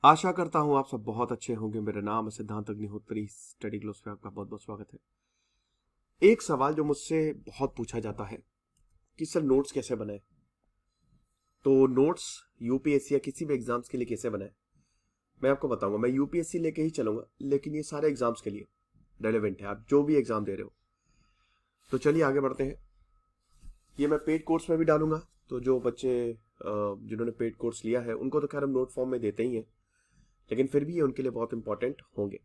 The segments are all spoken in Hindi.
आशा करता हूँ आप सब बहुत अच्छे होंगे। मेरा नाम है सिद्धांत अग्निहोत्री। स्टडी ग्लोस में आपका बहुत बहुत स्वागत है। एक सवाल जो मुझसे बहुत पूछा जाता है कि सर नोट्स कैसे बनाए। तो नोट्स यूपीएससी या किसी भी एग्जाम्स के लिए कैसे बनाए, मैं आपको बताऊंगा। मैं यूपीएससी लेके ही चलूंगा, लेकिन ये सारे एग्जाम्स के लिए रेलेवेंट है, आप जो भी एग्जाम दे रहे हो। तो चलिए आगे बढ़ते हैं। ये मैं पेड कोर्स में भी डालूंगा, तो जो बच्चे जिन्होंने पेड कोर्स लिया है उनको तो खैर हम नोट फॉर्म में देते ही हैं, लेकिन फिर भी ये उनके लिए बहुत इंपॉर्टेंट होंगे।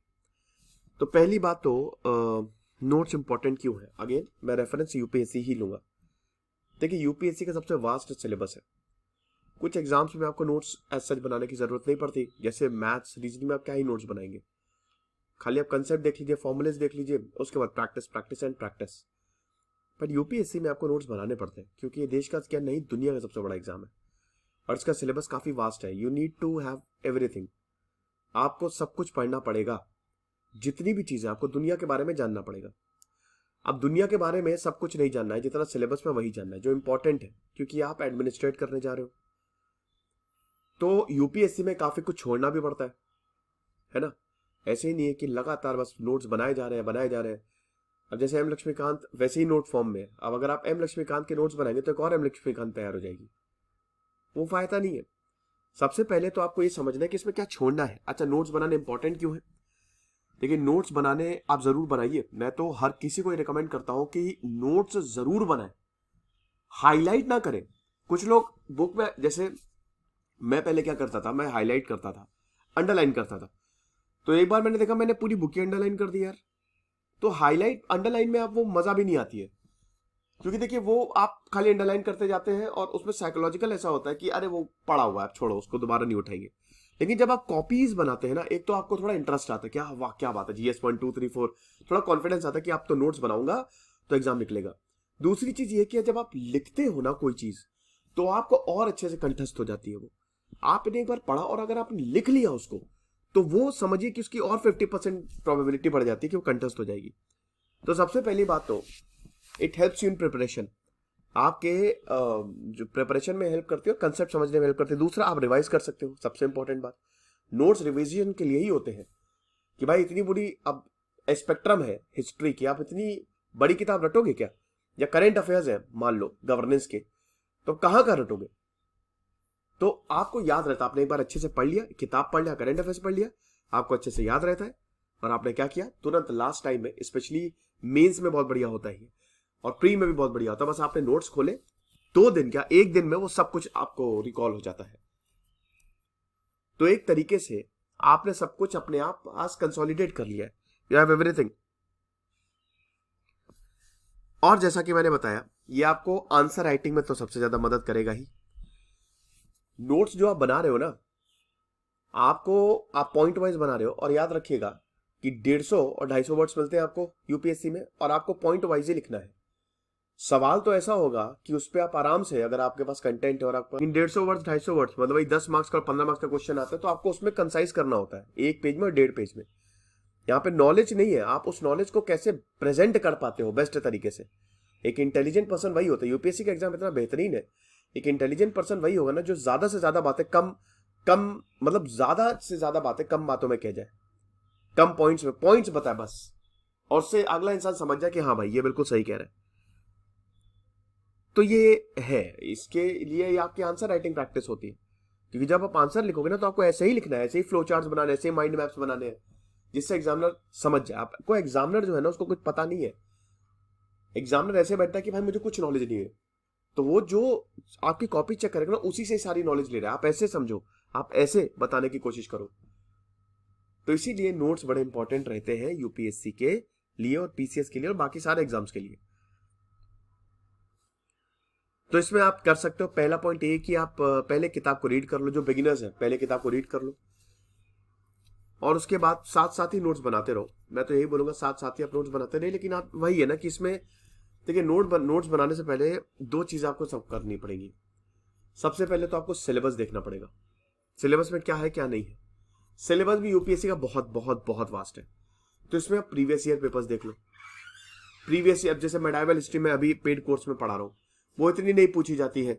तो पहली बात तो नोट्स इंपॉर्टेंट क्यों है। अगेन मैं रेफरेंस यूपीएससी ही लूंगा। देखिए यूपीएससी का सबसे वास्ट सिलेबस है। कुछ एग्जाम्स में आपको नोट्स एज सच बनाने की जरूरत नहीं पड़ती, जैसे मैथ्स रीजनिंग में आप क्या ही नोट्स बनाएंगे। खाली आप कंसेप्ट देख लीजिए, फॉर्मुलेज देख लीजिए, उसके बाद प्रैक्टिस प्रैक्टिस एंड प्रैक्टिस। पर यूपीएससी में आपको नोट्स बनाने पड़ते हैं, क्योंकि ये देश का क्या नहीं दुनिया का सबसे बड़ा एग्जाम है और इसका सिलेबस काफी वास्ट है। You need to have everything. आपको सब कुछ पढ़ना पड़ेगा, जितनी भी चीजें आपको दुनिया के बारे में जानना पड़ेगा। अब दुनिया के बारे में सब कुछ नहीं जानना है, जितना सिलेबस में वही जानना है जो इंपॉर्टेंट है, क्योंकि आप एडमिनिस्ट्रेट करने जा रहे हो। तो यूपीएससी में काफी कुछ छोड़ना भी पड़ता है ना। ऐसे ही नहीं है कि लगातार बस नोट्स बनाए जा रहे हैं बनाए जा रहे हैं। अब जैसे एम लक्ष्मीकांत वैसे ही नोट फॉर्म में है। अब अगर आप एम लक्ष्मीकांत के नोट्स बनाएंगे तो एक और एम लक्ष्मीकांत तैयार हो जाएगी, वो फायदा नहीं है। सबसे पहले तो आपको ये समझना है कि इसमें क्या छोड़ना है। अच्छा, नोट्स बनाने इंपॉर्टेंट क्यों है। देखिए नोट्स बनाने आप जरूर बनाइए। मैं तो हर किसी को ये रिकमेंड करता हूं कि नोट्स जरूर बनाएं, हाईलाइट ना करें। कुछ लोग बुक में, जैसे मैं पहले क्या करता था, मैं हाईलाइट करता था, अंडरलाइन करता था। तो एक बार मैंने देखा मैंने पूरी बुक ही अंडरलाइन कर दी यार। तो हाईलाइट अंडरलाइन में आप वो मजा भी नहीं आती है, क्योंकि देखिए वो आप खाली अंडरलाइन करते जाते हैं और उसमें साइकोलॉजिकल ऐसा होता है कि अरे वो पड़ा हुआ है, छोड़ो उसको, दोबारा नहीं उठाएंगे। लेकिन जब आप कॉपीज बनाते हैं ना, एक तो आपको थोड़ा इंटरेस्ट आता है, क्या वाह क्या बात है, जीएस 1 2 3 4, थोड़ा कॉन्फिडेंस आता है कि आप तो नोट्स बनाऊंगा तो एग्जाम निकलेगा। दूसरी चीज ये कि जब आप लिखते हो ना कोई चीज, तो आपको और अच्छे से कंठस्थ हो जाती है वो। आपने एक बार पढ़ा और अगर आपने लिख लिया उसको, तो वो समझिए कि उसकी और 50% प्रोबेबिलिटी बढ़ जाती है कि वो कंठस्थ हो जाएगी। तो सबसे पहली बात तो it helps you in preparation. आपके जो प्रिपरेशन में हेल्प करती है और कंसेप्ट समझने में हेल्प करती है। दूसरा, आप रिवाइज कर सकते हो। सबसे इंपॉर्टेंट बात, नोट्स रिवीजन के लिए ही होते हैं कि भाई इतनी बड़ी अब स्पेक्ट्रम है हिस्ट्री की, आप इतनी बड़ी किताब रटोगे क्या। या करेंट अफेयर्स है मान लो गवर्नेंस के, तो कहां का रटोगे। तो आपको याद रहता, आपने एक बार अच्छे से पढ़ लिया, किताब पढ़ लिया, करेंट अफेयर्स पढ़ लिया, आपको अच्छे से याद रहता है। और आपने क्या किया, तुरंत लास्ट टाइम में, स्पेशली मेंस में बहुत बढ़िया होता है और प्री में भी बहुत बढ़िया होता है, बस आपने नोट्स खोले, 2 दिन क्या 1 दिन में वो सब कुछ आपको रिकॉल हो जाता है। तो एक तरीके से आपने सब कुछ अपने आप पास कंसोलिडेट कर लिया है। You have everything. और जैसा कि मैंने बताया, ये आपको आंसर राइटिंग में तो सबसे ज्यादा मदद करेगा ही। नोट्स जो आप बना रहे हो ना, आप पॉइंट वाइज बना रहे हो, और याद रखिएगा कि 150 और 250 वर्ड्स मिलते हैं आपको यूपीएससी में, और आपको पॉइंट वाइज ही लिखना है। सवाल तो ऐसा होगा कि उस पर आप आराम से, अगर आपके पास कंटेंट है और आपका इन 150 वर्ड्स 250 वर्ड्स मतलब वही 10 मार्क्स का और 15 मार्क्स का क्वेश्चन आता है, तो आपको उसमें कंसाइज करना होता है, एक पेज में और 1.5 पेज में। यहाँ पे नॉलेज नहीं है, आप उस नॉलेज को कैसे प्रेजेंट कर पाते हो बेस्ट तरीके से। एक इंटेलिजेंट पर्सन वही होता है। यूपीएससी का एग्जाम इतना बेहतरीन है, एक इंटेलिजेंट पर्सन वही होगा ना जो ज्यादा से ज्यादा बातें कम कम मतलब ज्यादा से ज्यादा बातें कम बातों में कह जाए, कम पॉइंट्स में पॉइंट्स बताए बस, और उससे अगला इंसान समझ जाए कि हाँ भाई ये बिल्कुल सही कह रहा है। तो ये है, इसके लिए ये आपकी आंसर राइटिंग प्रैक्टिस होती है। क्योंकि जब आप आंसर लिखोगे ना, तो आपको ऐसे ही लिखना है, ऐसे ही फ्लो चार्ट्स बनाने, ऐसे ही माइंड मैप्स बनाने हैं, जिससे एग्जामिनर समझ जाए। आपको एग्जामिनर जो है ना, उसको कुछ पता नहीं है। एग्जामिनर ऐसे बैठता है कि भाई मुझे कुछ नॉलेज नहीं है, तो वो जो आपकी कॉपी चेक करेगा ना, उसी से सारी नॉलेज ले रहा है। आप ऐसे समझो, आप ऐसे बताने की कोशिश करो। तो इसीलिए नोट्स बड़े इंपॉर्टेंट रहते हैं यूपीएससी के लिए और पीसीएस के लिए और बाकी सारे एग्जाम्स के लिए। तो इसमें आप कर सकते हो, पहला पॉइंट ये कि आप पहले किताब को रीड कर लो। जो बिगिनर्स हैं पहले किताब को रीड कर लो, और उसके बाद साथ साथ ही नोट्स बनाते रहो। मैं तो यही बोलूंगा, साथ साथ ही आप नोट्स बनाते रहे। लेकिन आप वही है ना कि इसमें देखिए, नोट्स बनाने से पहले 2 चीजें आपको सब करनी पड़ेगी। सबसे पहले तो आपको सिलेबस देखना पड़ेगा, सिलेबस में क्या है क्या नहीं है। सिलेबस भी यूपीएससी का बहुत बहुत बहुत वास्ट है। तो इसमें आप प्रीवियस ईयर पेपर्स देख लो। प्रीवियस ईयर, जैसे मेडाइवल हिस्ट्री में अभी पेड कोर्स में पढ़ा रहा हूं, वो इतनी नहीं पूछी जाती है।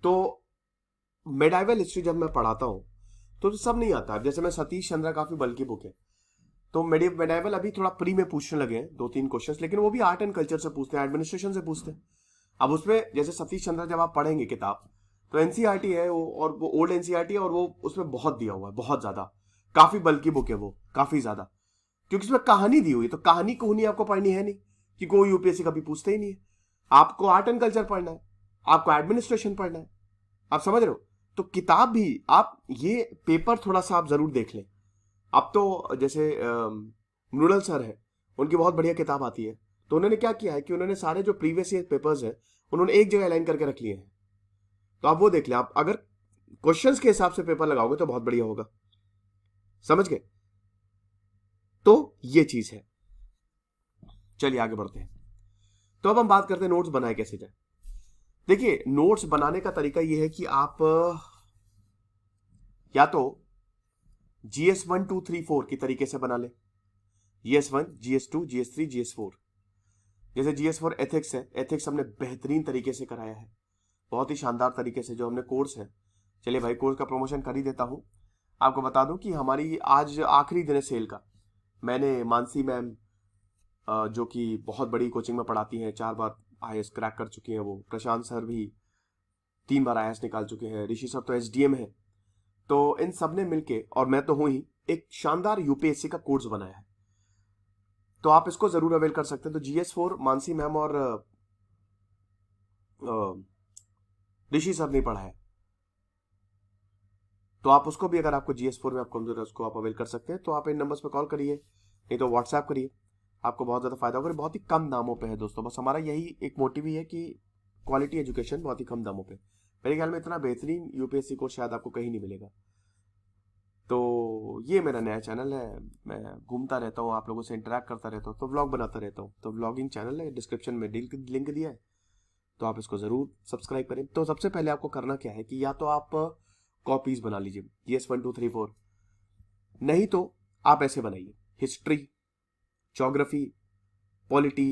तो मेडाइवल हिस्ट्री जब मैं पढ़ाता हूं, तो सब नहीं आता। जैसे मैं सतीश चंद्रा, काफी बल्कि बुक है, तो मेडिवल अभी थोड़ा प्री में पूछने लगे हैं 2-3 क्वेश्चंस, लेकिन वो भी आर्ट एंड कल्चर से पूछते हैं, एडमिनिस्ट्रेशन से पूछते हैं। अब उसमें जैसे सतीश चंद्रा जब आप पढ़ेंगे किताब, तो एनसीईआरटी है वो, और वो ओल्ड एनसीईआरटी है, और वो उसमें बहुत दिया हुआ है, बहुत ज्यादा, काफी बल्कि बुक है वो, काफी ज्यादा, क्योंकि उसमें कहानी दी हुई है। तो कहानी कोहनी आपको पढ़नी है नहीं, कि कोई यूपीएससी कभी पूछते ही नहीं है। आपको आर्ट एंड कल्चर पढ़ना है, आपको एडमिनिस्ट्रेशन पढ़ना है, आप समझ रहे हो। तो किताब भी आप ये पेपर थोड़ा सा आप जरूर देख लें। अब तो जैसे नूडल सर है, उनकी बहुत बढ़िया किताब आती है। तो उन्होंने क्या किया है कि उन्होंने सारे जो प्रीवियस ईयर पेपर्स हैं उन्होंने एक जगह अलाइन करके रख लिए हैं। तो आप वो देख लें। आप अगर क्वेश्चंस के हिसाब से पेपर लगाओगे तो बहुत बढ़िया होगा, समझ गए। तो ये चीज है। चलिए आगे बढ़ते हैं। तो अब हम बात करते हैं नोट्स बनाए कैसे जाए। देखिए, नोट्स बनाने का तरीका ये है कि आप या तो GS 1 2 3 4 की तरीके से बना ले। GS 1, GS 2, GS 3, GS 4। जैसे GS 4 एथिक्स है, एथिक्स हमने बेहतरीन तरीके से कराया है, बहुत ही शानदार तरीके से, जो हमने कोर्स है। चलिए भाई, कोर्स का प्रमोशन कर ही देता हूं। आपको बता दूं कि हमारी आज आखिरी दिन है सेल का। मैंने मानसी मैम, जो कि बहुत बड़ी कोचिंग में पढ़ाती हैं, 4 बार IAS क्रैक कर चुकी हैं वो, प्रशांत सर भी 3 बार IAS निकाल चुके हैं, ऋषि सर तो SDM है। तो इन सब ने मिलके, और मैं तो हूं ही, एक शानदार यूपीएससी का कोर्स बनाया है। तो आप इसको जरूर अवेल कर सकते हैं। तो GS 4 मानसी मैम और ऋषि सर ने पढ़ा है, तो आप उसको भी, अगर आपको GS 4 में आप कमजोर है, उसको आप अवेल कर सकते हैं। तो आप इन नंबर्स पे कॉल करिए, नहीं तो व्हाट्सएप करिए, आपको बहुत ज्यादा फायदा होगा। बहुत ही कम दामों पे है दोस्तों, बस हमारा यही एक मोटिव ही है कि क्वालिटी एजुकेशन बहुत ही कम दामों पे। मेरे ख्याल में इतना बेहतरीन यूपीएससी कोर्स शायद आपको कहीं नहीं मिलेगा। तो ये मेरा नया चैनल है, मैं घूमता रहता हूँ, आप लोगों से इंटरेक्ट करता रहता हूँ, तो व्लॉग बनाता रहता हूँ। तो व्लॉगिंग चैनल है, डिस्क्रिप्शन में लिंक दिया है, तो आप इसको जरूर सब्सक्राइब करें। तो सबसे पहले आपको करना क्या है कि या तो आप कॉपीज बना लीजिए GS 1 2 3 4, नहीं तो आप ऐसे बनाइए, history, geography, polity,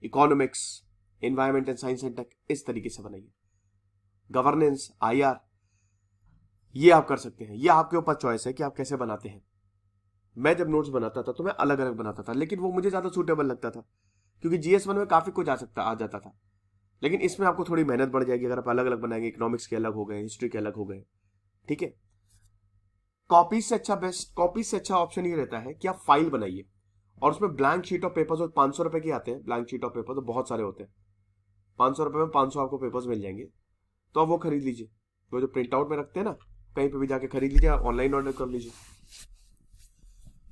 economics, environment and science and tech, इस तरीके से बनाइए। गवर्नेंस, IR, ये आप कर सकते हैं। ये आपके ऊपर चॉइस है कि आप कैसे बनाते हैं। मैं जब नोट्स बनाता था तो मैं अलग अलग बनाता था, लेकिन वो मुझे ज्यादा सूटेबल लगता था, क्योंकि GS 1 में काफी कुछ आ जाता था। लेकिन इसमें आपको थोड़ी मेहनत बढ़ जाएगी अगर आप अलग अलग बनाएंगे। इकोनॉमिक्स के अलग हो गए, हिस्ट्री के अलग हो गए, ठीक है। कॉपीज से अच्छा ऑप्शन ये रहता है कि आप फाइल बनाइए, और उसमें ब्लैंक शीट ऑफ पेपर्स, और 500 रुपए के आते हैं ब्लैंक शीट ऑफ पेपर, तो बहुत सारे होते हैं। 500 रुपए में 500 आपको पेपर्स मिल जाएंगे, तो आप वो खरीद लीजिए। वो जो प्रिंट आउट में रखते हैं ना, कहीं पे भी जाके खरीद लीजिए, ऑनलाइन ऑर्डर कर लीजिए।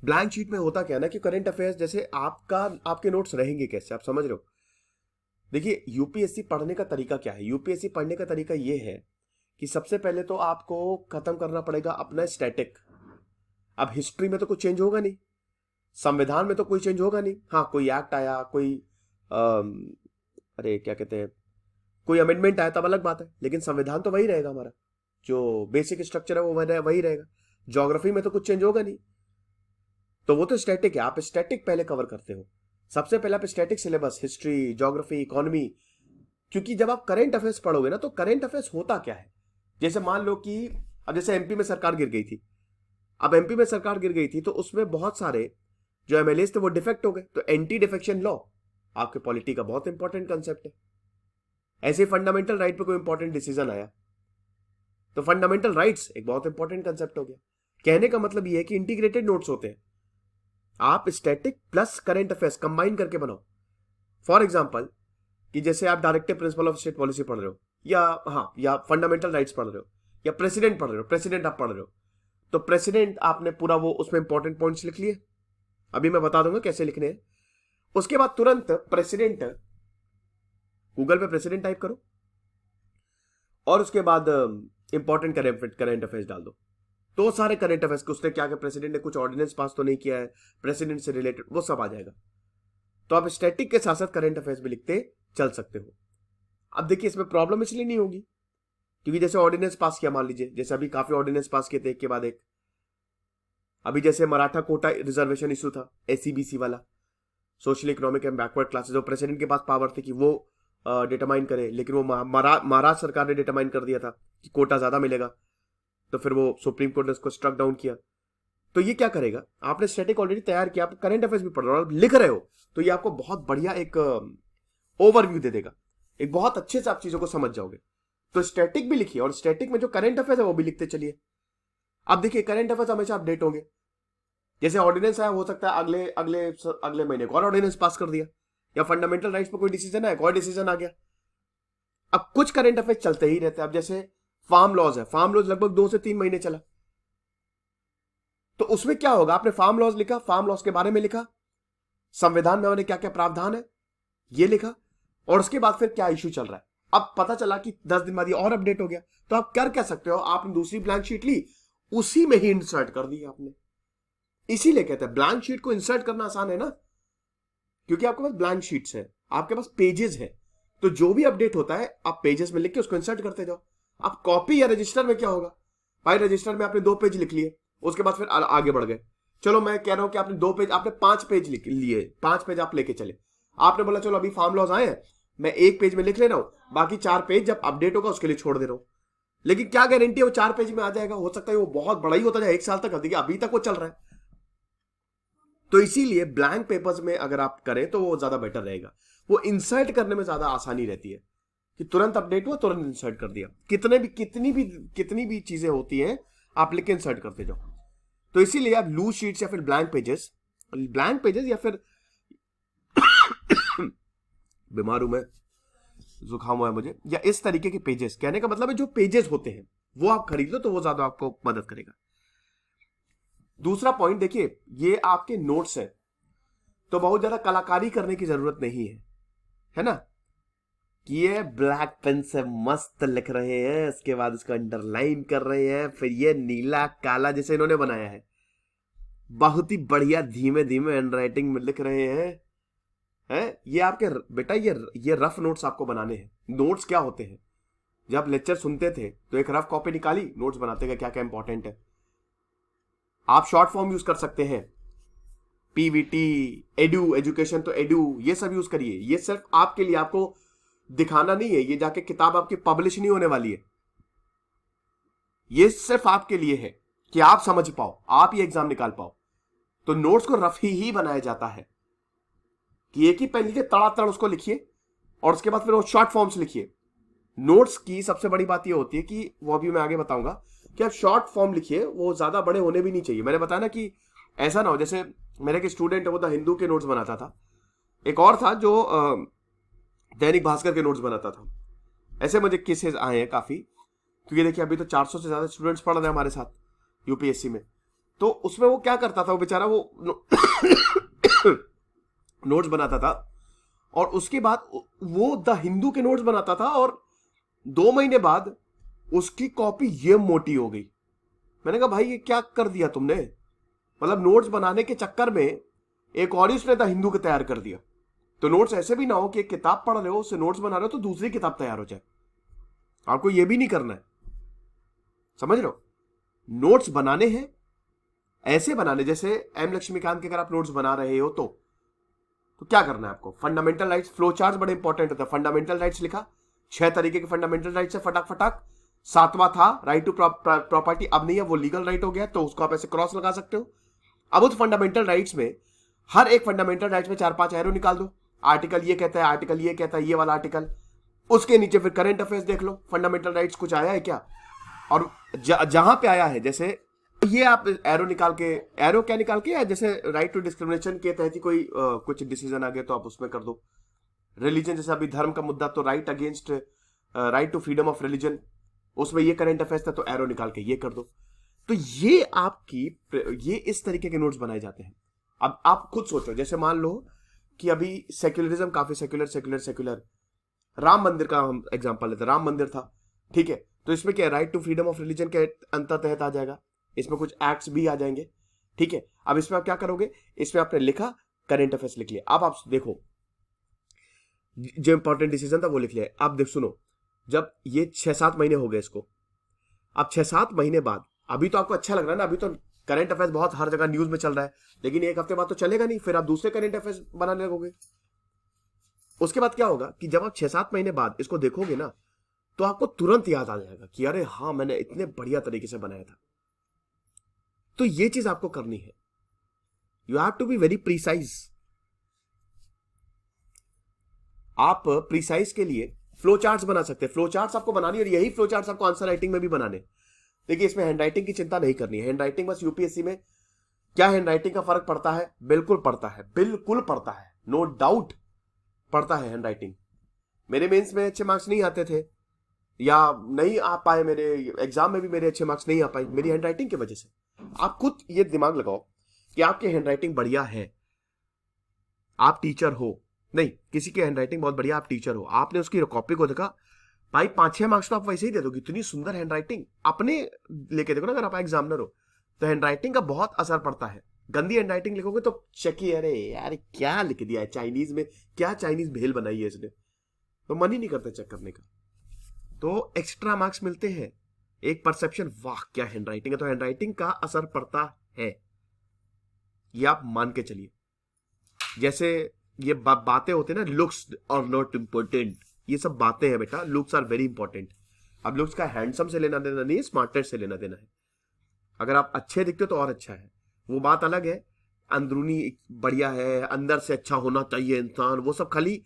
ब्लैंक शीट में होता क्या है ना कि करंट अफेयर्स, जैसे आपके नोट्स रहेंगे कैसे, आप समझ रहे हो। देखिए, यूपीएससी पढ़ने का तरीका क्या है। यूपीएससी पढ़ने का तरीका ये है कि सबसे पहले तो आपको खत्म करना पड़ेगा अपना स्टैटिक। अब हिस्ट्री में तो कुछ चेंज होगा नहीं, संविधान में तो कोई चेंज होगा नहीं। हाँ, कोई एक्ट आया, कोई अरे क्या कहते हैं, कोई अमेंडमेंट आया तब अलग बात है, लेकिन संविधान तो वही रहेगा हमारा, जो बेसिक स्ट्रक्चर है वो वही रहेगा। ज्योग्राफी में तो कुछ चेंज होगा नहीं, तो वो तो स्टैटिक है, आप स्टैटिक पहले कवर करते हो। सबसे पहले आप static syllabus, history, geography, economy, क्योंकि जब आप करंट अफेयर्स पढ़ोगे ना, तो करंट अफेयर्स होता क्या है। जैसे मान लो कि अब जैसे एमपी में सरकार गिर गई थी, अब एमपी में सरकार गिर गई थी तो उसमें बहुत सारे जो एमएलएस थे वो डिफेक्ट हो गए, तो एंटी डिफेक्शन लॉ आपके पॉलिटी का बहुत इंपॉर्टेंट कंसेप्ट है। ऐसे फंडामेंटल राइट पे कोई इंपॉर्टेंट डिसीजन आया, तो फंडामेंटल राइट्स एक बहुत इंपॉर्टेंट कंसेप्ट हो गया। कहने का मतलब यह है कि इंटीग्रेटेड नोट्स होते हैं, आप static plus current affairs combine करके बनाओ। फॉर एग्जाम्पल, कि जैसे आप directive principle of state policy पढ़ रहे हो, या फंडामेंटल राइट्स पढ़ रहे हो, या प्रेसिडेंट पढ़ रहे हो, प्रेसिडेंट आप पढ़ रहे हो, तो प्रेसिडेंट आपने पूरा वो उसमें इंपॉर्टेंट पॉइंट्स लिख लिए। अभी मैं बता दूंगा कैसे लिखने हैं। उसके बाद तुरंत प्रेसिडेंट, गूगल पे प्रेसिडेंट टाइप करो, और उसके बाद इंपॉर्टेंट करंट अफेयर्स डाल दो। तो सारे करंट अफेयर्स के उसने क्या किया, प्रेसिडेंट ने कुछ ऑर्डिनेंस पास तो नहीं किया है, प्रेसिडेंट से रिलेटेड, वो सब आ जाएगा। तो आप स्टैटिक के साथ साथ करंट अफेयर्स भी लिखते चल सकते हो। अब देखिए, इसमें प्रॉब्लम इसलिए नहीं होगी क्योंकि जैसे ऑर्डिनेंस पास किया, मान लीजिए जैसे अभी काफी ऑर्डिनेंस पास किए थे एक के बाद एक। अभी जैसे मराठा कोटा रिजर्वेशन इशू था, SCBC वाला, social economic and backward classes, जो प्रेसिडेंट के पास पावर थी कि वो डिटरमाइन करे, लेकिन वो महाराष्ट्र सरकार ने डिटरमाइन कर दिया था कि कोटा ज्यादा मिलेगा, तो फिर वो सुप्रीम कोर्ट ने उसको स्ट्रक डाउन किया। तो ये क्या करेगा, आपने स्टैटिक ऑलरेडी तैयार किया, आप करंट अफेयर्स भी पढ़ रहे हो और लिख रहे हो, तो ये आपको बहुत बढ़िया एक ओवरव्यू दे देगा, एक बहुत अच्छे से आप चीजों को समझ जाओगे। तो स्टैटिक भी लिखिए और स्टैटिक में जो करंट अफेयर्स है वो भी लिखते चलिए। अब देखिए करंट अफेयर्स हमेशा अपडेट होंगे, जैसे ऑर्डिनेंस आया, हो सकता है अगले अगले अगले महीने को और ऑर्डिनेंस पास कर दिया, या फंडामेंटल राइट्स पर कोई डिसीजन आया, कोई डिसीजन आ गया। अब कुछ करंट अफेयर्स चलते ही रहते हैं। अब जैसे फार्म लॉज है, फार्म लॉज लगभग 2 से 3 महीने चला, तो उसमें क्या होगा, आपने फार्म लॉज लिखा, फार्म लॉज के बारे में लिखा, संविधान में क्या क्या प्रावधान है ये लिखा, और उसके बाद फिर क्या इश्यू चल रहा है। अब पता चला कि 10 दिन बाद ये और अपडेट हो गया, तो आप कर क्या सकते हो, आपने दूसरी ब्लैंक शीट ली, उसी में ही इंसर्ट कर दी आपने। इसीलिए कहते हैं ब्लैंक शीट को इंसर्ट करना आसान है ना, क्योंकि आपके पास ब्लैंक शीट्स है, आपके पास पेजेस है, तो जो भी अपडेट होता है आप पेजेस में लिख के उसको इंसर्ट करते जाओ। आप कॉपी या रजिस्टर में क्या होगा भाई, रजिस्टर में आपने 2 पेज लिख लिए, उसके बाद फिर आगे बढ़ गए। चलो मैं कह रहा हूं कि आपने 2 पेज, आपने 5 पेज लिख लिए, 5 पेज आप लेके चले, आपने बोला चलो अभी फार्म लॉज आए हैं, मैं 1 पेज में लिख ले रहा हूं, बाकी 4 पेज जब अपडेट होगा उसके लिए छोड़ दे रहा हूं। लेकिन क्या गारंटी है वो 4 पेज में आ जाएगा, हो सकता है वो बहुत बड़ा ही होता जाए, 1 साल तक, देखिए अभी तक वो चल रहा है। तो इसीलिए ब्लैंक पेपर्स में अगर आप करें तो वो ज्यादा बेटर रहेगा, वो इंसर्ट करने में ज्यादा आसानी रहती है कि तुरंत अपडेट हुआ तुरंत इंसर्ट कर दिया। कितनी भी चीजें होती हैं आप लिख के इंसर्ट करते जाओ। तो इसीलिए आप लूज शीट्स या फिर ब्लैंक पेजेस या फिर बीमार हूं मैं, जुकाम हुआ है मुझे, या इस तरीके के पेजेस, कहने का मतलब है जो पेजेस होते हैं वो आप खरीद लो तो वो ज्यादा आपको मदद करेगा। दूसरा पॉइंट देखिए, ये आपके नोट्स हैं तो बहुत ज्यादा कलाकारी करने की जरूरत नहीं है ना, कि ये ब्लैक पेन से मस्त लिख रहे हैं, उसके बाद उसको अंडरलाइन कर रहे हैं, फिर ये नीला काला जैसे इन्होंने बनाया है, बहुत ही बढ़िया धीमे धीमे हैंडराइटिंग में लिख रहे हैं। ये आपके बेटा ये रफ नोट्स आपको बनाने हैं। नोट्स क्या होते हैं, जब लेक्चर सुनते थे तो एक रफ कॉपी निकाली, नोट्स बनाते गए क्या क्या इंपॉर्टेंट है। आप शॉर्ट फॉर्म यूज कर सकते हैं, पीवीटी, एजुकेशन तो एडू, ये सब यूज करिए। ये सिर्फ आपके लिए, आपको दिखाना नहीं है, ये जाके किताब आपकी पब्लिश नहीं होने वाली है, ये सिर्फ आपके लिए है कि आप समझ पाओ, आप ये एग्जाम निकाल पाओ। तो नोट्स को रफ ही बनाया जाता है कि एक ही पेन लीजिए, तड़ातड़ उसको लिखिए और उसके बाद फिर वो शॉर्ट फॉर्म्स लिखिए। नोट्स की सबसे बड़ी बात ये होती है कि वो अभी मैं आगे बताऊंगा कि आप शॉर्ट फॉर्म लिखिए, वो ज्यादा बड़े होने भी नहीं चाहिए। मैंने बताया ना कि ऐसा ना हो, जैसे मेरे एक स्टूडेंट है वो द हिंदू के नोट्स बनाता था, एक और था जो दैनिक भास्कर के नोट्स बनाता था। ऐसे मुझे केसेस आए हैं काफी, क्योंकि देखिए अभी तो 400 से ज्यादा स्टूडेंट्स पढ़ रहे हैं हमारे साथ यूपीएससी में। तो उसमें वो क्या करता था, वो बेचारा वो नोट्स बनाता था और उसके बाद वो द हिंदू के नोट्स बनाता था और 2 महीने बाद उसकी कॉपी ये मोटी हो गई। मैंने कहा भाई ये क्या कर दिया तुमने, मतलब नोट्स बनाने के चक्कर में एक और उसने द हिंदू को तैयार कर दिया। तो नोट्स ऐसे भी ना हो कि एक किताब पढ़ रहे हो, उससे नोट्स बना रहे हो तो दूसरी किताब तैयार हो जाए, आपको ये भी नहीं करना है। समझ रहे हो, नोट्स बनाने हैं ऐसे बनाने, जैसे एम लक्ष्मीकांत के अगर आप नोट्स बना रहे हो तो क्या करना है आपको, फंडामेंटल राइट्स, फ्लो चार्ट बड़े इंपॉर्टेंट होता है। फंडामेंटल राइट्स लिखा, 6 तरीके के फंडामेंटल राइट्स है, फटाक। 7वां था राइट टू प्रॉपर्टी, अब नहीं है, वो लीगल राइट हो गया, तो उसको आप ऐसे क्रॉस लगा सकते हो। अब उस फंडामेंटल राइट्स में हर एक फंडामेंटल राइट्स में 4-5 एरो निकाल दो, आर्टिकल ये कहता है, आर्टिकल ये कहता है, ये वाला आर्टिकल, उसके नीचे फिर करंट अफेयर्स देख लो, फंडामेंटल राइट्स कुछ आया है क्या, और जहां पे आया है, जैसे ये आप एरो निकाल के, एरो क्या निकाल के, जैसे राइट टू डिस्क्रिमिनेशन के तहत ही कोई कुछ डिसीजन आ गया तो आप उसमें कर दो। रिलीजन, जैसे अभी धर्म का मुद्दा, तो right against right to freedom of religion, उसमें ये करंट अफेयर्स था तो एरो निकाल के ये कर दो। तो ये आपकी, ये इस तरीके के नोट्स बनाए जाते हैं। अब आप खुद सोचो, जैसे मान लो कि अभी सेक्युलरिज्म काफी सेक्युलर, राम मंदिर का हम एग्जांपल लेते हैं, राम मंदिर था, ठीक है, तो इसमें क्या, right to freedom of religion के अंतर्गत आ जाएगा, इसमें कुछ एक्ट्स भी आ जाएंगे, ठीक है। अब इसमें आप क्या करोगे, इसमें आपने लिखा करंट अफेयर्स लिख लिया, अब आप देखो जो इंपॉर्टेंट डिसीजन था वो लिख लिया। आप देख सुनो, जब ये 6-7 महीने हो गए इसको, अब 6-7 महीने बाद, अभी तो आपको अच्छा लग रहा है ना, अभी तो करंट अफेयर्स बहुत हर जगह न्यूज में चल रहा है, लेकिन 1 हफ्ते बाद तो चलेगा नहीं, फिर आप दूसरे करंट अफेयर्स बनाने लगोगे। उसके बाद क्या होगा कि जब आप 6-7 महीने बाद इसको देखोगे ना, तो आपको तुरंत याद आ जाएगा कि अरे हाँ, मैंने इतने बढ़िया तरीके से बनाया था। तो ये चीज आपको करनी है। You have to be very precise. आप प्रिसाइज के लिए फ्लो चार्ट्स बना सकते हैं। फ्लो चार्ट्स आपको बनानी, और यही फ्लो चार्ट्स आपको आंसर राइटिंग में भी बनाने। देखिए, इसमें हैंड राइटिंग की चिंता नहीं करनी है। हैंड राइटिंग बस यूपीएससी में क्या हैंड राइटिंग का फर्क पड़ता है? बिल्कुल पड़ता है, बिल्कुल पड़ता है, नो डाउट पड़ता है हैंड राइटिंग। मेरे मेंस में अच्छे मार्क्स नहीं आते थे, या नहीं आ पाए, मेरे एग्जाम में भी मेरे अच्छे मार्क्स नहीं आ पाए मेरी हैंड राइटिंग की वजह से। आप खुद ये दिमाग लगाओ कि आपकी हैंड राइटिंग बढ़िया है, आप टीचर हो, नहीं किसी की हैंड राइटिंग बहुत बढ़िया, आप टीचर हो, आपने उसकी कॉपी को देखा, भाई 5-6 मार्क्स तो आप वैसे ही दे दोगे, इतनी सुंदर हैंड राइटिंग। अपने लेके देखो ना, अगर आप एग्जामिनर हो तो हैंड राइटिंग का बहुत असर पड़ता है। गंदी हैंड राइटिंग लिखोगे तो चेक, अरे यार क्या लिख दिया है चाइनीज में, क्या चाइनीज भेल बनाई है इसने, तो मन ही नहीं करता चेक करने का। तो एक्स्ट्रा मार्क्स मिलते हैं, एक परसेप्शन, वाह क्या हैंड राइटिंग है। तो हैंड राइटिंग का असर पड़ता है, ये आप मान के चलिए। जैसे ये बातें होते हैं ना, लुक्स और नॉट इंपॉर्टेंट, ये सब बातें हैं बेटा, लुक्स आर वेरी इंपॉर्टेंट। अब लुक्स का हैंडसम से लेना देना नहीं है, स्मार्टेस्ट से लेना देना है। अगर आप अच्छे दिखते हो तो और अच्छा है, वो बात अलग है। अंदरूनी बढ़िया है, अंदर से अच्छा होना चाहिए इंसान, वो सब खाली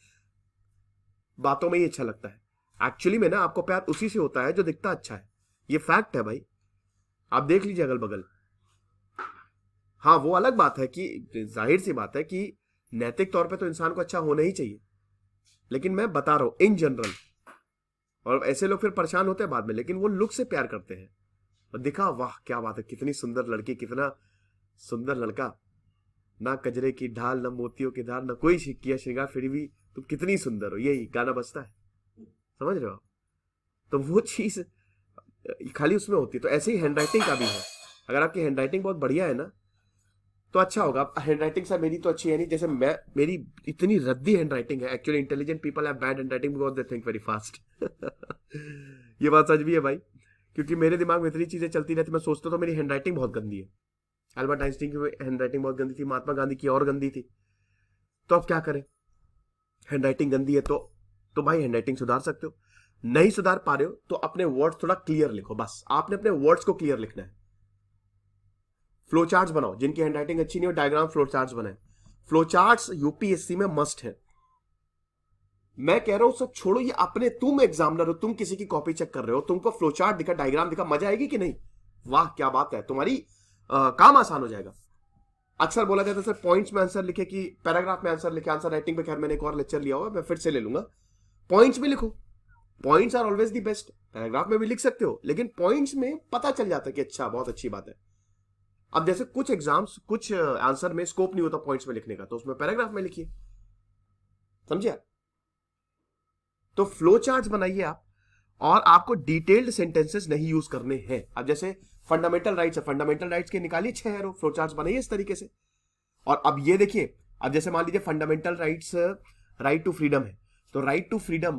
बातों में ही अच्छा लगता है। एक्चुअली में ना आपको प्यार उसी से होता है जो दिखता अच्छा है, ये फैक्ट है भाई, आप देख लीजिए अगल बगल। हाँ, वो अलग बात है कि जाहिर सी बात है कि नैतिक तौर पे तो इंसान को अच्छा होना ही चाहिए, लेकिन मैं बता रहा हूं इन जनरल। और ऐसे लोग फिर परेशान होते हैं बाद में, लेकिन वो लुक से प्यार करते हैं। और दिखा, वाह क्या बात है, कितनी सुंदर लड़की, कितना सुंदर लड़का, ना कजरे की ढाल, ना मोतियों की धार, ना कोई किया श्रृंगार, फिर भी तुम कितनी सुंदर हो, यही गाना बजता है, समझ रहे हो आप? तो वो चीज खाली उसमें होती है। तो ऐसे ही हैंड राइटिंग का भी है। अगर आपकी हैंड राइटिंग बहुत बढ़िया है ना तो अच्छा होगा। हैंड राइटिंग सर मेरी तो अच्छी है नहीं, जैसे मेरी इतनी रद्दी हैंड राइटिंग है। Actually intelligent people have bad hand writing because they think very fast. ये बात सच भी है भाई, क्योंकि मेरे दिमाग में इतनी चीजें चलती रहती, मैं सोचता तो मेरी हैंड राइटिंग बहुत गंदी है। अल्बर्ट आइंस्टीन की हैंड राइटिंग बहुत गंदी थी, महात्मा गांधी की और गंदी थी। तो अब क्या करें, हैंड राइटिंग गंदी है तो भाई हैंड राइटिंग सुधार सकते हो। नहीं सुधार पा रहे हो तो अपने वर्ड्स थोड़ा क्लियर लिखो, बस आपने अपने वर्ड्स को क्लियर लिखना है। फ्लो चार्ट्स बनाओ, जिनकी हैंडराइटिंग अच्छी नहीं हो डायग्राम फ्लो चार्ट्स बनाए। फ्लो चार्ट्स यूपीएससी में मस्ट है। मैं कह रहा हूं सब छोड़ो, ये अपने, तुम एग्जामिनर हो, तुम किसी की कॉपी चेक कर रहे हो, तुमको फ्लो चार्ट दिखा, डायग्राम दिखा, मजा आएगी कि नहीं? वाह क्या बात है, तुम्हारी काम आसान हो जाएगा। अक्सर बोला जाता है सर पॉइंट्स में आंसर लिखे कि पैराग्राफ में आंसर लिखे। आंसर राइटिंग पे खैर मैंने एक और लेक्चर लिया हुआ, मैं फिर से ले लूंगा। पॉइंट्स में लिखो, points are always the best. Paragraph में भी लिख सकते हो, लेकिन पॉइंट्स में पता चल जाता है कि अच्छा, बहुत अच्छी बात है। अब जैसे कुछ एग्जाम्स, कुछ आंसर में स्कोप नहीं होता पॉइंट्स में लिखने का, तो उसमें पैराग्राफ में लिखिए, समझिए? तो फ्लो चार्ट्स बनाइए आप, और आपको डिटेल्ड सेंटेंसेस नहीं यूज करने हैं। अब जैसे फंडामेंटल राइट्स है, फंडामेंटल राइट्स के निकालिए 6 एरो, फ्लो चार्ट्स बनाइए इस तरीके से। और अब ये देखिए, अब जैसे मान लीजिए fundamental rights right to freedom है, तो राइट टू फ्रीडम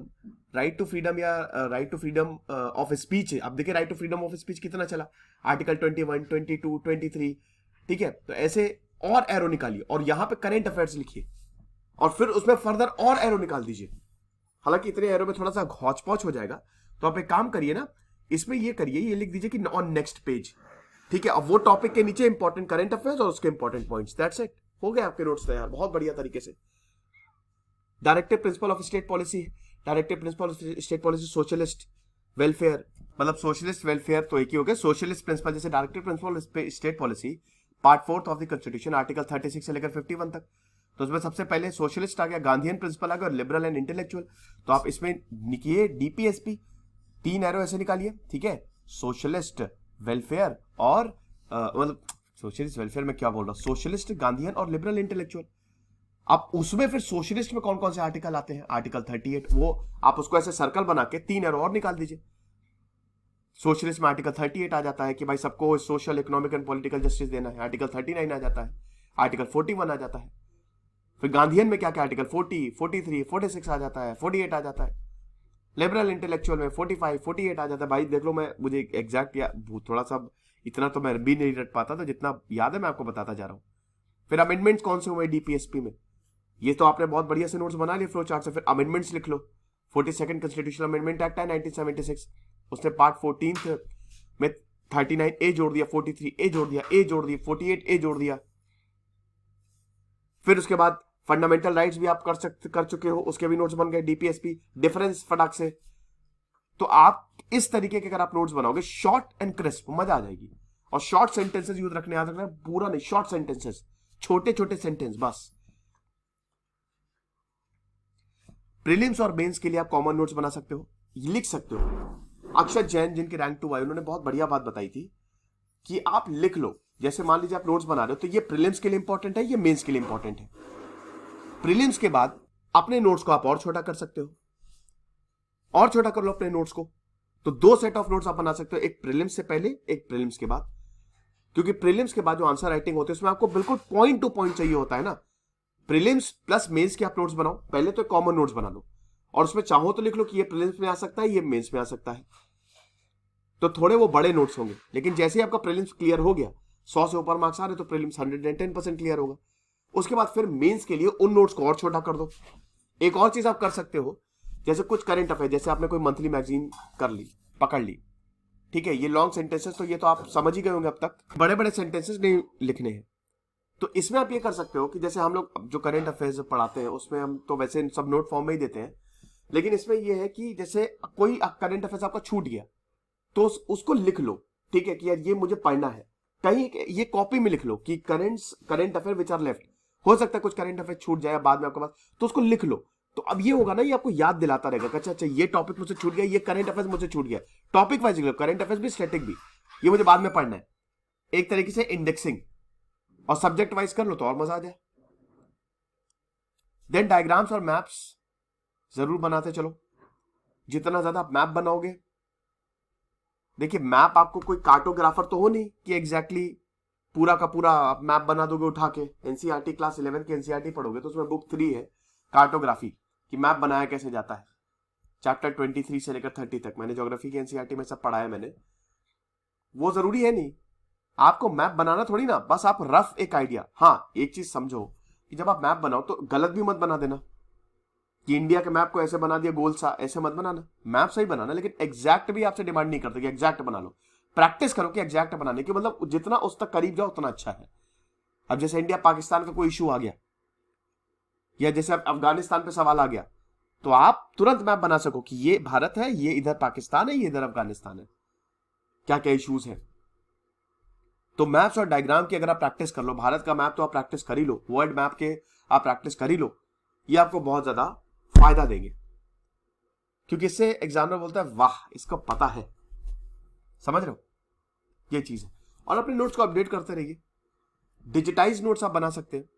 या right to freedom of speech है। अब देखिए right to freedom of speech कितना चला, आर्टिकल 21, 22, 23, ठीक है? तो ऐसे और एरो निकालिए, और यहां पे करंट अफेयर्स लिखिए, और फिर उसमें फर्दर और एरो निकाल दीजिए। हालांकि इतने एरो में थोड़ा सा घौच पौच हो जाएगा, तो आप एक काम करिए ना, इसमें ये करिए, ये लिख दीजिए कि ऑन नेक्स्ट पेज, ठीक है? अब वो टॉपिक के नीचे इंपॉर्टेंट करंट अफेयर्स और उसके इंपॉर्टेंट पॉइंट्स, दैट्स इट, हो गए आपके नोट्स तैयार बहुत बढ़िया तरीके से। Directive principle of state policy, directive principle of state policy socialist welfare, मतलब सोशलिस्ट वेलफेयर तो एक ही हो गया। सोशलिस्ट प्रिंसिपल जैसे directive principle state policy part 4 of the constitution, article 36 से लेकर 51 तक, तो उसमें सबसे पहले सोशलिस्ट आ गया, गांधीयन प्रिंसिपल आ गया, और लिबरल एंड इंटेलेक्चुअल। तो आप इसमें लिखिए डीपीएसपी, 3 एरो ऐसे निकालिए, ठीक है? सोशलिस्ट वेलफेयर और मतलब सोशलिस्ट वेलफेयर में क्या बोल रहा हूं, सोशलिस्ट, गांधीयन और लिबरल इंटेलेक्चुअल। अब उसमें फिर सोशलिस्ट में कौन कौन से आर्टिकल आते हैं, आर्टिकल 38, वो आप उसको ऐसे सर्कल बना के 3 एरो और निकाल दीजिए। सोशलिस्ट में आर्टिकल 38 आ जाता है कि भाई सबको social, economic and political justice देना है, आर्टिकल 39 आ जाता है, आर्टिकल 41 आ जाता है। फिर गांधीयन में क्या क्या आर्टिकल 40, 43, 46 आ जाता है, 48 आ जाता है। लिबरल इंटेलेक्चुअल में 45, 48 आ जाता है। भाई देख लो, मैं मुझे एग्जैक्ट या थोड़ा सा इतना तो मैं भी नहीं रट पाता, तो जितना याद है मैं आपको बताता जा रहा हूं। फिर अमेंडमेंट्स कौन से हुए डीपीएसपी में, ये तो आपने बहुत बढ़िया से नोट्स बना लिए फ्लो चार्ट से। फिर अमेंडमेंट्स लिख लो, 42nd कॉन्स्टिट्यूशनल अमेंडमेंट एक्ट है 1976, उसने पार्ट 14 में 39A जोड़ दिया, 43A जोड़ दिया, A जोड़ दिया, 48A जोड़ दिया। फिर उसके बाद फंडामेंटल राइट्स भी आप कर चुके हो, उसके भी नोट्स बन गए, डीपीएसपी, डिफरेंस फटाक से। तो आप इस तरीके के अगर आप नोट्स बनाओगे शॉर्ट एंड क्रिस्प, मजा आ जाएगी। और शॉर्ट सेंटेंसेस यूज रखने, याद रखना, पूरा नहीं, शॉर्ट सेंटेंसेस, छोटे छोटे सेंटेंस बस। प्रीलिम्स और मेंस के लिए आप कॉमन नोट्स बना सकते हो, लिख सकते हो। अक्षत जैन जिनकी रैंक 2 आई, उन्होंने बहुत बढ़िया बात बताई थी कि आप लिख लो। जैसे मान लीजिए आप नोट्स बना रहे हो, तो ये प्रीलिम्स के लिए इंपॉर्टेंट है, ये मेंस के लिए इंपॉर्टेंट है। प्रीलिम्स के बाद अपने नोट्स को आप और छोटा कर सकते हो, और छोटा कर लो अपने नोट्स को। तो 2 सेट ऑफ नोट्स आप बना सकते हो, एक प्रीलिम्स से पहले, एक प्रीलिम्स के बाद। क्योंकि प्रीलिम्स के बाद जो आंसर राइटिंग होती है उसमें आपको बिल्कुल पॉइंट टू पॉइंट चाहिए होता है ना। प्रीलिम्स प्लस मेंस के आप नोट्स बनाओ, पहले तो कॉमन नोट्स बना लो, और उसमें चाहो तो लिख लो कि ये प्रीलिम्स में आ सकता है, ये मेंस में आ सकता है। तो थोड़े वो बड़े नोट्स होंगे, लेकिन जैसे ही आपका प्रीलिम्स क्लियर हो गया, 100 से ऊपर मार्क्स आ रहे, तो प्रीलिम्स 110% क्लियर होगा। उसके बाद फिर मेंस के लिए उन नोट्स को और छोटा कर दो। एक और चीज आप कर सकते हो, जैसे कुछ करंट अफेयर, जैसे आपने कोई मंथली मैगजीन कर ली, पकड़ ली, ठीक है, ये लॉन्ग सेंटेंसेस तो ये तो आप समझ ही गए होंगे अब तक, बड़े बड़े सेंटेंसेस नहीं लिखने हैं। तो इसमें आप ये कर सकते हो कि जैसे हम लोग जो करंट अफेयर्स पढ़ाते हैं उसमें हम तो वैसे सब नोट फॉर्म में ही देते हैं, लेकिन इसमें ये है कि जैसे कोई करंट अफेयर्स आपका छूट गया तो उसको लिख लो, ठीक है, कि यार ये मुझे पढ़ना है। कहीं ये कॉपी में लिख लो कि current affair which are left. हो सकता है कुछ करंट अफेयर छूट जाए बाद में आपके पास, तो उसको लिख लो। तो अब ये होगा ना, ये आपको याद दिलाता रहेगा, अच्छा अच्छा ये टॉपिक मुझसे छूट गया, ये करंट अफेयर्स मुझसे छूट गया। टॉपिक वाइज लिखो, करंट अफेयर्स भी, स्टैटिक भी, ये मुझे बाद में पढ़ना है। एक तरीके से इंडेक्सिंग, और सब्जेक्ट वाइज कर लो तो और मजा आ जाए। देन डायग्राम्स और मैप्स जरूर बनाते चलो, जितना ज्यादा आप मैप बनाओगे। देखिए मैप आपको कोई कार्टोग्राफर तो हो नहीं कि एग्जैक्टली पूरा का पूरा आप मैप बना दोगे उठा के। एनसीईआरटी क्लास 11 की एनसीईआरटी पढ़ोगे तो उसमें बुक 3 है कार्टोग्राफी, कि मैप बनाया कैसे जाता है। चैप्टर 23 से लेकर 30 तक मैंने ज्योग्राफी की एनसीईआरटी में सब पढ़ाया मैंने। वो जरूरी है नहीं आपको मैप बनाना, थोड़ी ना, बस आप रफ एक आइडिया। हाँ एक चीज समझो कि जब आप मैप बनाओ तो गलत भी मत बना देना कि इंडिया के मैप को ऐसे बना दिया गोल सा, ऐसे मत बनाना। मैप सही बनाना, लेकिन एग्जैक्ट भी आपसे डिमांड नहीं करते कि एग्जैक्ट बना लो। प्रैक्टिस करो कि एग्जैक्ट बनाने की, मतलब जितना उस तक करीब जाओ उतना अच्छा है। अब जैसे इंडिया पाकिस्तान का कोई इशू आ गया, या जैसे अफगानिस्तान पे सवाल आ गया, तो आप तुरंत मैप बना सको कि ये भारत है, ये इधर पाकिस्तान है, ये इधर अफगानिस्तान है, क्या क्या इश्यूज है। तो मैप्स और डायग्राम की अगर आप प्रैक्टिस कर लो, भारत का मैप तो आप प्रैक्टिस कर ही लो, वर्ल्ड मैप के आप प्रैक्टिस कर ही लो, ये आपको बहुत ज्यादा फायदा देंगे। क्योंकि इससे एग्जामिनर बोलता है वाह इसको पता है, समझ रहे हो, ये चीज है। और अपने नोट्स को अपडेट करते रहिए। डिजिटाइज नोट्स आप बना सकते हैं।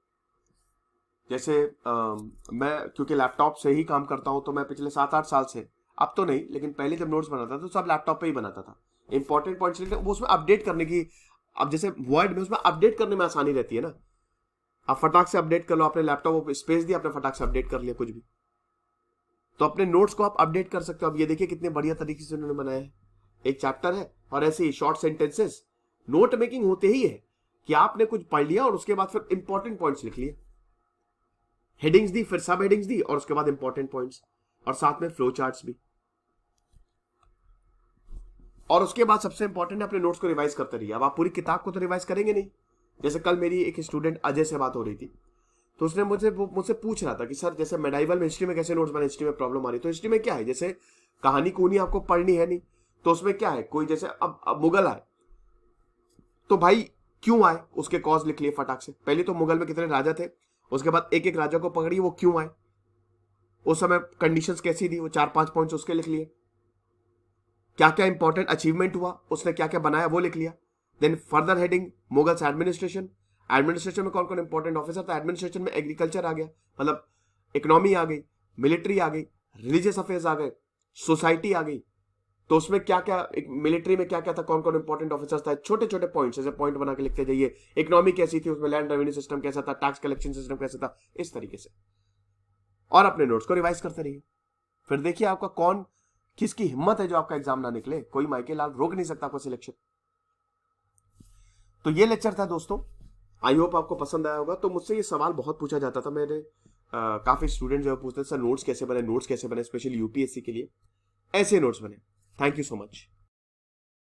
जैसे मैं क्योंकि लैपटॉप से ही काम करता हूं, तो मैं पिछले 7-8 साल से, अब तो नहीं, लेकिन पहले जब नोट्स बनाता था तो सब लैपटॉप पे ही बनाता था। इंपॉर्टेंट पॉइंट्स लिखते वो उसमें अपडेट करने की, अब जैसे वर्ड में उसमें अपडेट करने में आसानी रहती है ना, आप फटाक से अपडेट कर लो, अपने लैपटॉप स्पेस दिया, आपने फटाक से अपडेट कर लिया कुछ भी। तो अपने नोट्स को आप अपडेट कर सकते हो। अब ये देखिए कितने बढ़िया तरीके से उन्होंने बनाया है, एक चैप्टर है और ऐसे ही शॉर्ट सेंटेंसेस। नोट मेकिंग होते ही है कि आपने कुछ पढ़ लिया और उसके बाद फिर इंपॉर्टेंट पॉइंट्स लिख लिए, हेडिंग्स दी, फिर सब हेडिंग्स दी, और उसके बाद इंपॉर्टेंट पॉइंट्स, और साथ में फ्लो चार्ट्स भी। और उसके बाद सबसे इंपॉर्टेंट है अपने नोट्स को रिवाइज करते रहिए। अब आप पूरी किताब को तो रिवाइज करेंगे नहीं। जैसे कल मेरी एक स्टूडेंट अजय से बात हो रही थी, तो उसने मुझसे पूछ रहा था कि सर जैसे मेडाइवल में हिस्ट्री में कैसे नोट्स बने, हिस्ट्री में प्रॉब्लम आ रही। तो हिस्ट्री में क्या है, जैसे कहानी कूनी आपको पढ़नी है नहीं, तो उसमें क्या है, कोई जैसे अब मुगल आए, तो भाई क्यों आए उसके कॉज लिख लिए फटाक से। पहले तो मुगल में कितने राजा थे, उसके बाद एक एक राजा को पकड़िए वो क्यों आए, उस समय कंडीशंस कैसी थी, वो 4-5 पॉइंट्स उसके लिख लिए। क्या क्या इंपॉर्टेंट अचीवमेंट हुआ, उसने क्या क्या बनाया वो लिख लिया। Then further heading Mughals administration, administration में कौन कौन इंपॉर्टेंट ऑफिसर था, एडमिनिस्ट्रेशन में एग्रीकल्चर आ गया, मतलब इकोनॉमी आ गई, मिलिट्री आ गई, रिलीजियस अफेयर्स आ गए, सोसाइटी आ गई। तो उसमें क्या क्या, मिलिट्री में क्या क्या था, कौन कौन इंपॉर्टेंट ऑफिसर्स था, छोटे छोटे पॉइंट्स ऐसे पॉइंट बना के लिखते जाइए। इकोनॉमी कैसी थी, उसमें लैंड रेवेन्यू सिस्टम कैसा था, टैक्स कलेक्शन सिस्टम कैसा था, इस तरीके से। और अपने नोट्स को रिवाइज करते रहिए। फिर देखिए आपका कौन, किसकी हिम्मत है जो आपका एग्जाम ना निकले, कोई माइके लाल रोक नहीं सकता आपका सिलेक्शन। तो ये लेक्चर था दोस्तों, आई होप आपको पसंद आया होगा। तो मुझसे ये सवाल बहुत पूछा जाता था, मैंने काफी स्टूडेंट जो है पूछते हैं सर नोट्स कैसे बने, नोट्स कैसे बने, स्पेशली यूपीएससी के लिए। ऐसे नोट्स बने। Thank you so much.